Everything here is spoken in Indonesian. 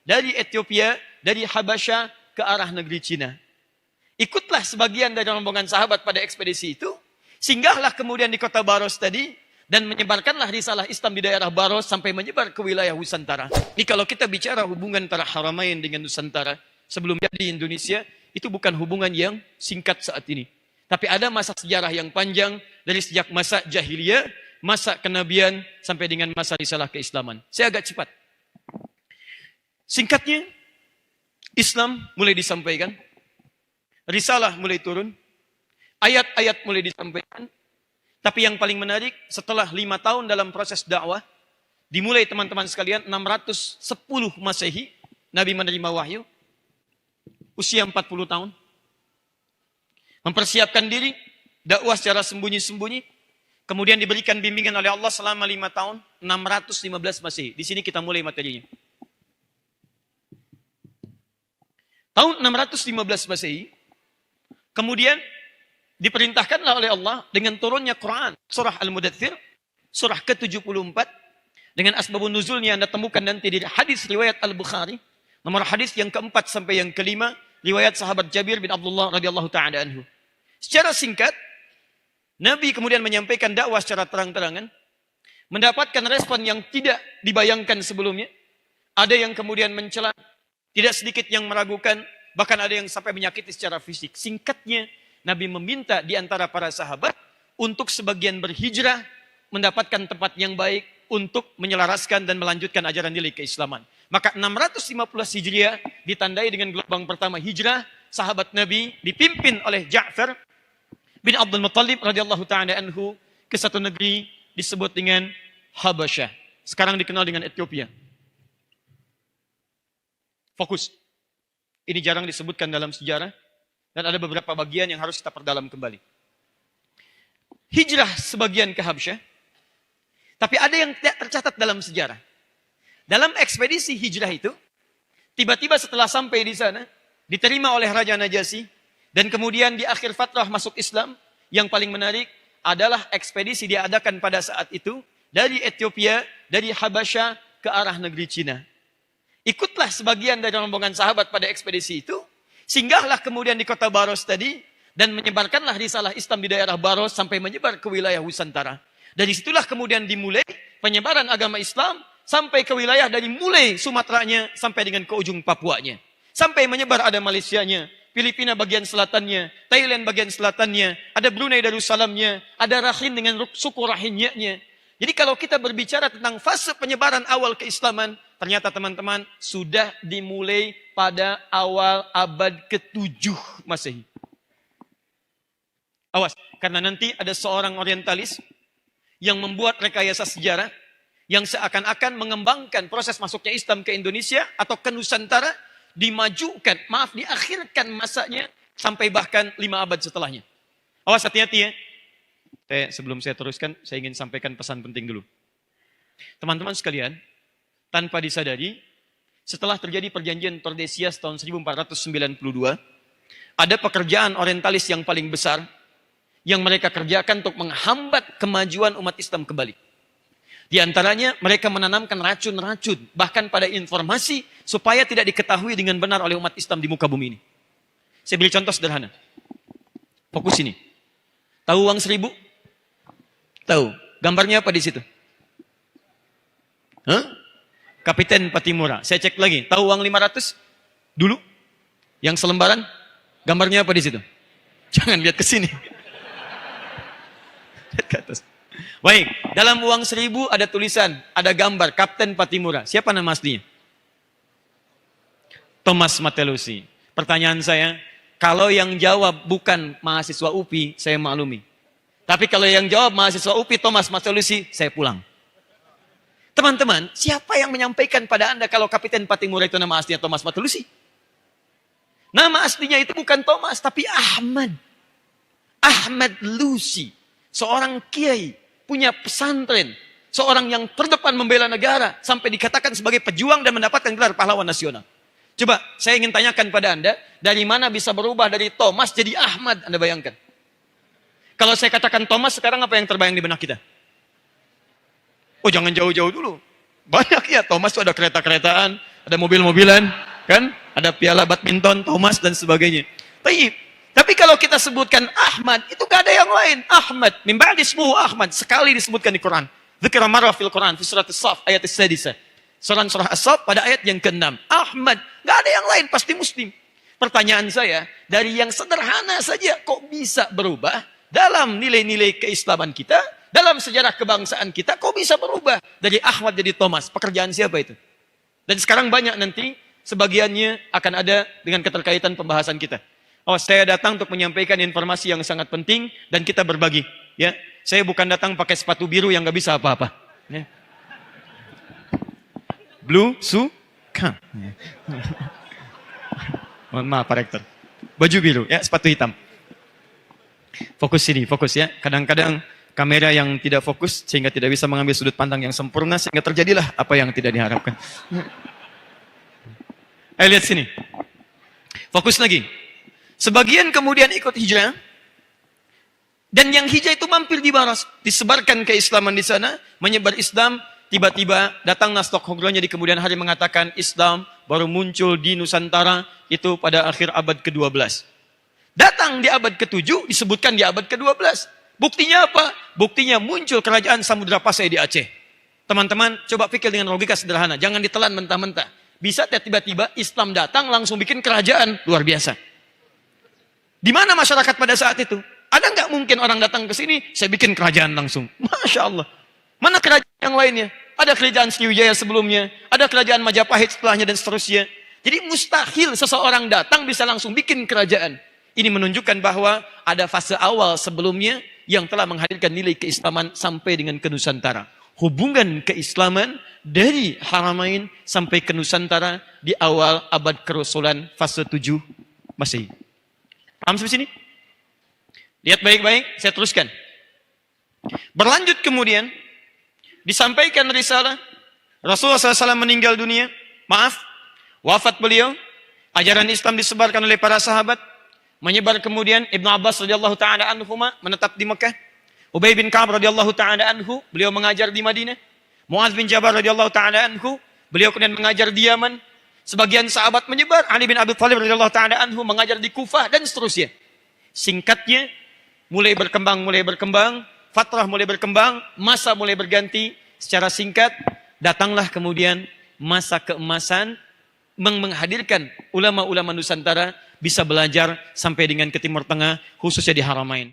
dari Ethiopia, dari Habasyah ke arah negeri Cina. Ikutlah sebagian dari rombongan sahabat pada ekspedisi itu, singgahlah kemudian di kota Baros tadi, dan menyebarkanlah risalah Islam di daerah Baros sampai menyebar ke wilayah Nusantara. Ini kalau kita bicara hubungan antara Haramain dengan Nusantara, sebelum jadi Indonesia, itu bukan hubungan yang singkat saat ini. Tapi ada masa sejarah yang panjang, dari sejak masa jahiliyah, masa kenabian, sampai dengan masa risalah keislaman. Saya agak cepat. Singkatnya, Islam mulai disampaikan, risalah mulai turun, ayat-ayat mulai disampaikan. Tapi yang paling menarik, setelah 5 tahun dalam proses dakwah, dimulai teman-teman sekalian, 610 Masehi, Nabi menerima wahyu, usia 40 tahun. Mempersiapkan diri, dakwah secara sembunyi-sembunyi, kemudian diberikan bimbingan oleh Allah selama 5 tahun, 615 Masehi. Di sini kita mulai materinya. Tahun 615 Masehi, kemudian diperintahkanlah oleh Allah dengan turunnya Quran, surah Al-Mudaththir, surah ke-74, dengan asbabun nuzulnya Anda temukan nanti di hadis riwayat Al-Bukhari, nomor hadis yang keempat sampai yang kelima, riwayat sahabat Jabir bin Abdullah radhiyallahu ta'ala anhu. Secara singkat, Nabi kemudian menyampaikan dakwah secara terang-terangan, mendapatkan respon yang tidak dibayangkan sebelumnya. Ada yang kemudian mencela, tidak sedikit yang meragukan, bahkan ada yang sampai menyakiti secara fisik. Singkatnya, Nabi meminta di antara para sahabat untuk sebagian berhijrah, mendapatkan tempat yang baik untuk menyelaraskan dan melanjutkan ajaran nilai keislaman. Maka 615 Hijriah ditandai dengan gelombang pertama hijrah, sahabat Nabi dipimpin oleh Ja'far bin Abdul Muttalib radhiyallahu ta'ala anhu ke satu negeri disebut dengan Habasyah. Sekarang dikenal dengan Ethiopia. Fokus. Ini jarang disebutkan dalam sejarah. Dan ada beberapa bagian yang harus kita perdalam kembali. Hijrah sebagian ke Habasyah. Tapi ada yang tidak tercatat dalam sejarah. Dalam ekspedisi hijrah itu, tiba-tiba setelah sampai di sana, diterima oleh Raja Najasyi, dan kemudian di akhir fatrah masuk Islam, yang paling menarik adalah ekspedisi diadakan pada saat itu, dari Ethiopia, dari Habasyah ke arah negeri Cina. Ikutlah sebagian dari rombongan sahabat pada ekspedisi itu, singgahlah kemudian di kota Baros tadi, dan menyebarkanlah risalah Islam di daerah Baros sampai menyebar ke wilayah Nusantara. Dari situlah kemudian dimulai penyebaran agama Islam sampai ke wilayah dari mulai Sumateranya sampai dengan ke ujung Papuanya. Sampai menyebar ada Malaysianya, Filipina bagian selatannya, Thailand bagian selatannya, ada Brunei Darussalamnya, ada Rakhine dengan suku Rohingya-nya. Jadi kalau kita berbicara tentang fase penyebaran awal keislaman, ternyata teman-teman sudah dimulai pada awal abad ke-7 Masehi. Awas, karena nanti ada seorang orientalis yang membuat rekayasa sejarah yang seakan-akan mengembangkan proses masuknya Islam ke Indonesia atau ke Nusantara, diakhirkan masanya sampai bahkan 5 abad setelahnya. Awas, hati-hati ya. Sebelum saya teruskan, saya ingin sampaikan pesan penting dulu. Teman-teman sekalian, tanpa disadari, setelah terjadi perjanjian Tordesillas tahun 1492, ada pekerjaan orientalis yang paling besar yang mereka kerjakan untuk menghambat kemajuan umat Islam kembali. Di antaranya mereka menanamkan racun-racun bahkan pada informasi supaya tidak diketahui dengan benar oleh umat Islam di muka bumi ini. Saya beri contoh sederhana. Fokus ini. Tahu uang 1000? Tahu. Gambarnya apa di situ? Hah? Kapiten Patimura. Saya cek lagi. Tahu uang 500? Dulu? Yang selembaran? Gambarnya apa di situ? Jangan lihat ke sini. Lihat ke atas. Baik, dalam uang 1000 ada tulisan, ada gambar Kapten Patimura. Siapa nama aslinya? Thomas Matelusi. Pertanyaan saya, kalau yang jawab bukan mahasiswa UPI, saya maklumi. Tapi kalau yang jawab mahasiswa UPI Thomas Matelusi, saya pulang. Teman-teman, siapa yang menyampaikan pada Anda kalau Kapten Patimura itu nama aslinya Thomas Matelusi? Nama aslinya itu bukan Thomas, tapi Ahmad. Ahmad Lusi. Seorang kiai, punya pesantren. Seorang yang terdepan membela negara. Sampai dikatakan sebagai pejuang dan mendapatkan gelar pahlawan nasional. Coba, saya ingin tanyakan pada Anda, dari mana bisa berubah dari Thomas jadi Ahmad? Anda bayangkan. Kalau saya katakan Thomas, sekarang apa yang terbayang di benak kita? Oh, jangan jauh-jauh dulu. Banyak ya, Thomas itu ada kereta-keretaan, ada mobil-mobilan, kan? Ada piala badminton, Thomas dan sebagainya. Tapi kalau kita sebutkan Ahmad, itu gak ada yang lain. Ahmad, min ba'di ismuhu Ahmad, sekali disebutkan di Quran. Dzikra marra fil Quran fi surat As-Saff ayat as-sadisah. Surah As-Saff pada ayat yang ke-6. Ahmad, gak ada yang lain, pasti muslim. Pertanyaan saya, dari yang sederhana saja kok bisa berubah dalam nilai-nilai keislaman kita, dalam sejarah kebangsaan kita, kok bisa berubah dari Ahmad jadi Thomas? Pekerjaan siapa itu? Dan sekarang banyak nanti, sebagiannya akan ada dengan keterkaitan pembahasan kita. Oh, saya datang untuk menyampaikan informasi yang sangat penting dan kita berbagi. Ya, saya bukan datang pakai sepatu biru yang gak bisa apa-apa. Ya. Blue suka. Mohon maaf Pak Rektor. Baju biru, ya, sepatu hitam. Fokus sini, fokus ya. Kadang-kadang kamera yang tidak fokus sehingga tidak bisa mengambil sudut pandang yang sempurna sehingga terjadilah apa yang tidak diharapkan. Ayo lihat sini. Fokus lagi. Sebagian kemudian ikut hijrah. Dan yang hijrah itu mampir di baras. Disebarkan keislaman di sana. Menyebar Islam. Tiba-tiba datang Stockholm di kemudian hari mengatakan Islam baru muncul di Nusantara itu pada akhir abad ke-12. Datang di abad ke-7 disebutkan di abad ke-12. Buktinya apa? Buktinya muncul kerajaan Samudra Pasai di Aceh. Teman-teman coba pikir dengan logika sederhana. Jangan ditelan mentah-mentah. Bisa tiba-tiba Islam datang langsung bikin kerajaan luar biasa. Di mana masyarakat pada saat itu? Ada nggak mungkin orang datang ke sini saya bikin kerajaan langsung? Masya Allah. Mana kerajaan yang lainnya? Ada kerajaan Sriwijaya sebelumnya, ada kerajaan Majapahit setelahnya dan seterusnya. Jadi mustahil seseorang datang bisa langsung bikin kerajaan. Ini menunjukkan bahwa ada fase awal sebelumnya yang telah menghadirkan nilai keislaman sampai dengan ke Nusantara. Hubungan keislaman dari Haramain sampai ke Nusantara di awal abad kerasulan fase 7 Masehi. Paham sampai sini? Lihat baik-baik, saya teruskan. Berlanjut kemudian, disampaikan risalah, Rasulullah SAW meninggal dunia, wafat beliau, ajaran Islam disebarkan oleh para sahabat, menyebar kemudian Ibnu Abbas radhiyallahu taala anhuma menetap di Mekah, Ubay bin Ka'ab radhiyallahu taala anhu, beliau mengajar di Madinah, Muaz bin Jabal radhiyallahu taala anhu, beliau kemudian mengajar di Yaman, sebagian sahabat menyebar, Ali bin Abi Thalib radhiyallahu taala anhu mengajar di Kufah dan seterusnya. Singkatnya, mulai berkembang, fatrah mulai berkembang, masa mulai berganti. Secara singkat, datanglah kemudian masa keemasan menghadirkan ulama-ulama Nusantara bisa belajar sampai dengan ke Timur Tengah, khususnya di Haramain.